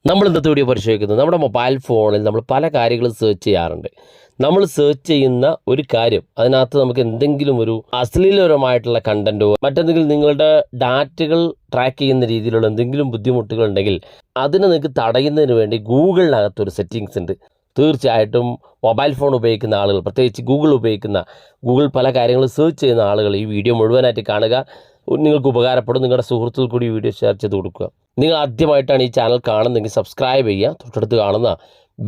നമ്മൾ ഇന്നത്തെ വീഡിയോ പരിശോധിക്കുന്നത് നമ്മുടെ മൊബൈൽ ഫോണിൽ നമ്മൾ പല കാര്യങ്ങളും സെർച്ച് ചെയ്യാറുണ്ട്. നമ്മൾ സെർച്ച് ചെയ്യുന്ന ഒരു കാര്യം അതിനകത്ത് നമുക്ക് എന്തെങ്കിലും ഒരു അശ്ലീലപരമായിട്ടുള്ള കണ്ടൻറ്റോ മറ്റെന്തെങ്കിലും നിങ്ങളുടെ ഡാറ്റകൾ ട്രാക്ക് ചെയ്യുന്ന രീതിയിലുള്ള എന്തെങ്കിലും ബുദ്ധിമുട്ടുകൾ ഉണ്ടെങ്കിൽ അതിനെ നിങ്ങൾക്ക് തടയുന്നതിന് വേണ്ടി ഗൂഗിളിനകത്തൊരു സെറ്റിങ്സ് ഉണ്ട്. തീർച്ചയായിട്ടും മൊബൈൽ ഫോൺ ഉപയോഗിക്കുന്ന ആളുകൾ, പ്രത്യേകിച്ച് ഗൂഗിൾ പല കാര്യങ്ങളും സെർച്ച് ചെയ്യുന്ന ആളുകൾ ഈ വീഡിയോ മുഴുവനായിട്ട് കാണുക. നിങ്ങൾക്ക് ഉപകാരപ്പെടും. നിങ്ങളുടെ സുഹൃത്തുക്കൾ കൂടി ഈ വീഡിയോ ഷെയർ ചെയ്ത് കൊടുക്കുക. നിങ്ങൾ ആദ്യമായിട്ടാണ് ഈ ചാനൽ കാണുന്നതെങ്കിൽ സബ്സ്ക്രൈബ് ചെയ്യുക. തൊട്ടടുത്ത് കാണുന്ന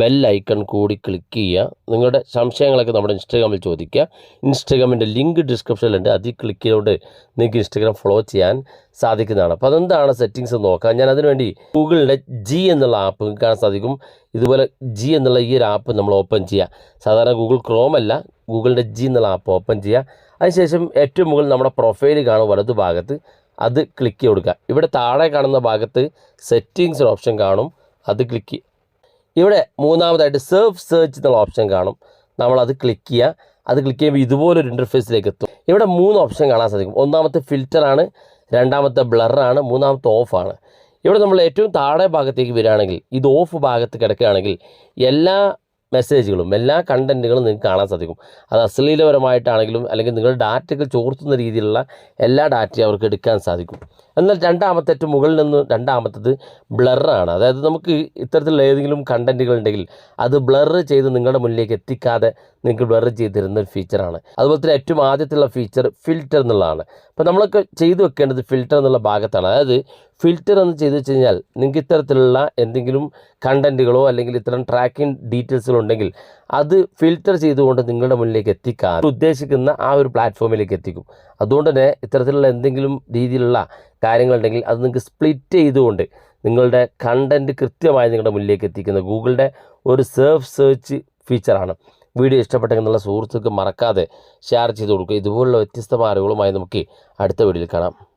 ബെൽ ഐക്കൺ കൂടി ക്ലിക്ക് ചെയ്യുക. നിങ്ങളുടെ സംശയങ്ങളൊക്കെ നമ്മുടെ ഇൻസ്റ്റാഗ്രാമിൽ ചോദിക്കുക. ഇൻസ്റ്റാഗ്രാമിൻ്റെ ലിങ്ക് ഡിസ്ക്രിപ്ഷനിലുണ്ട്. അതിൽ ക്ലിക്ക് ചെയ്തുകൊണ്ട് നിങ്ങൾക്ക് ഇൻസ്റ്റാഗ്രാം ഫോളോ ചെയ്യാൻ സാധിക്കുന്നതാണ്. അപ്പോൾ അതെന്താണ് സെറ്റിങ്സ് എന്ന് നോക്കാം. ഞാൻ അതിനുവേണ്ടി ഗൂഗിളിൻ്റെ ജി എന്നുള്ള ആപ്പ് നിങ്ങൾക്ക് കാണാൻ സാധിക്കും. ഇതുപോലെ ജി എന്നുള്ള ഈ ഒരു ആപ്പ് നമ്മൾ ഓപ്പൺ ചെയ്യുക. സാധാരണ ഗൂഗിൾ ക്രോം അല്ല, ഗൂഗിളിൻ്റെ ജി എന്നുള്ള ആപ്പ് ഓപ്പൺ ചെയ്യുക. അതിനുശേഷം ഏറ്റവും മുകളിൽ നമ്മുടെ പ്രൊഫൈൽ കാണും വലതു ഭാഗത്ത്, അത് ക്ലിക്ക് ചെയ്ത് കൊടുക്കുക. ഇവിടെ താഴെ കാണുന്ന ഭാഗത്ത് സെറ്റിങ്സ് ഓപ്ഷൻ കാണും, അത് ക്ലിക്ക് ചെയ്യുക. ഇവിടെ മൂന്നാമതായിട്ട് സെർച്ച് എന്നുള്ള ഓപ്ഷൻ കാണും, നമ്മളത് ക്ലിക്ക് ചെയ്യുക. അത് ക്ലിക്ക് ചെയ്യുമ്പോൾ ഇതുപോലൊരു ഇൻ്റർഫേസിലേക്ക് എത്തും. ഇവിടെ 3 ഓപ്ഷൻ കാണാൻ സാധിക്കും. ഒന്നാമത്തെ ഫിൽറ്ററാണ്, രണ്ടാമത്തെ ബ്ലറാണ്, മൂന്നാമത്തെ ഓഫാണ്. ഇവിടെ നമ്മൾ ഏറ്റവും താഴെ ഭാഗത്തേക്ക് വരികയാണെങ്കിൽ ഇത് ഓഫ് ഭാഗത്ത് കിടക്കുകയാണെങ്കിൽ എല്ലാ മെസ്സേജുകളും എല്ലാ കണ്ടൻറ്റുകളും നിങ്ങൾക്ക് കാണാൻ സാധിക്കും. അത് അശ്ലീലപരമായിട്ടാണെങ്കിലും അല്ലെങ്കിൽ നിങ്ങളുടെ ഡാറ്റകൾ ചോർത്തുന്ന രീതിയിലുള്ള എല്ലാ ഡാറ്റയും അവർക്ക് എടുക്കാൻ സാധിക്കും. എന്നാൽ ഏറ്റവും മുകളിൽ നിന്ന് രണ്ടാമത്തത് ബ്ലറാണ്. അതായത് നമുക്ക് ഇത്തരത്തിലുള്ള ഏതെങ്കിലും കണ്ടൻറ്റുകൾ ഉണ്ടെങ്കിൽ അത് ബ്ലർ ചെയ്ത് നിങ്ങളുടെ മുന്നിലേക്ക് എത്തിക്കാതെ നിങ്ങൾക്ക് ബ്ലർ ചെയ്ത് തരുന്ന ഒരു ഫീച്ചറാണ്. അതുപോലെ തന്നെ ഏറ്റവും ആദ്യത്തുള്ള ഫീച്ചർ ഫിൽറ്റർ എന്നുള്ളതാണ്. അപ്പോൾ നമ്മളൊക്കെ ചെയ്തു വെക്കേണ്ടത് ഫിൽറ്റർ എന്നുള്ള ഭാഗത്താണ്. അതായത് ഫിൽറ്റർ എന്ന് ചെയ്തു വെച്ച് കഴിഞ്ഞാൽ നിങ്ങൾക്ക് ഇത്തരത്തിലുള്ള എന്തെങ്കിലും കണ്ടൻറ്റുകളോ അല്ലെങ്കിൽ ഇത്തരം ട്രാക്കിംഗ് ഡീറ്റെയിൽസുകളോ ഉണ്ടെങ്കിൽ അത് ഫിൽറ്റർ ചെയ്തുകൊണ്ട് നിങ്ങളുടെ മുന്നിലേക്ക് എത്തിക്കാൻ ഉദ്ദേശിക്കുന്ന ആ ഒരു പ്ലാറ്റ്ഫോമിലേക്ക് എത്തിക്കും. അതുകൊണ്ട് തന്നെ ഇത്തരത്തിലുള്ള എന്തെങ്കിലും രീതിയിലുള്ള കാര്യങ്ങളുണ്ടെങ്കിൽ അത് നിങ്ങൾക്ക് സ്പ്ലിറ്റ് ചെയ്തുകൊണ്ട് നിങ്ങളുടെ കണ്ടൻറ്റ് കൃത്യമായി നിങ്ങളുടെ മുന്നിലേക്ക് എത്തിക്കുന്ന ഗൂഗിളിൻ്റെ ഒരു സെർച്ച് ഫീച്ചറാണ്. വീഡിയോ ഇഷ്ടപ്പെട്ടെങ്കിൽ എന്നുള്ള സുഹൃത്തുക്കൾക്ക് മറക്കാതെ ഷെയർ ചെയ്ത് കൊടുക്കുക. ഇതുപോലുള്ള വ്യത്യസ്തമായ അറിവുകളുമായി നമുക്ക് അടുത്ത വീഡിയോയിൽ കാണാം.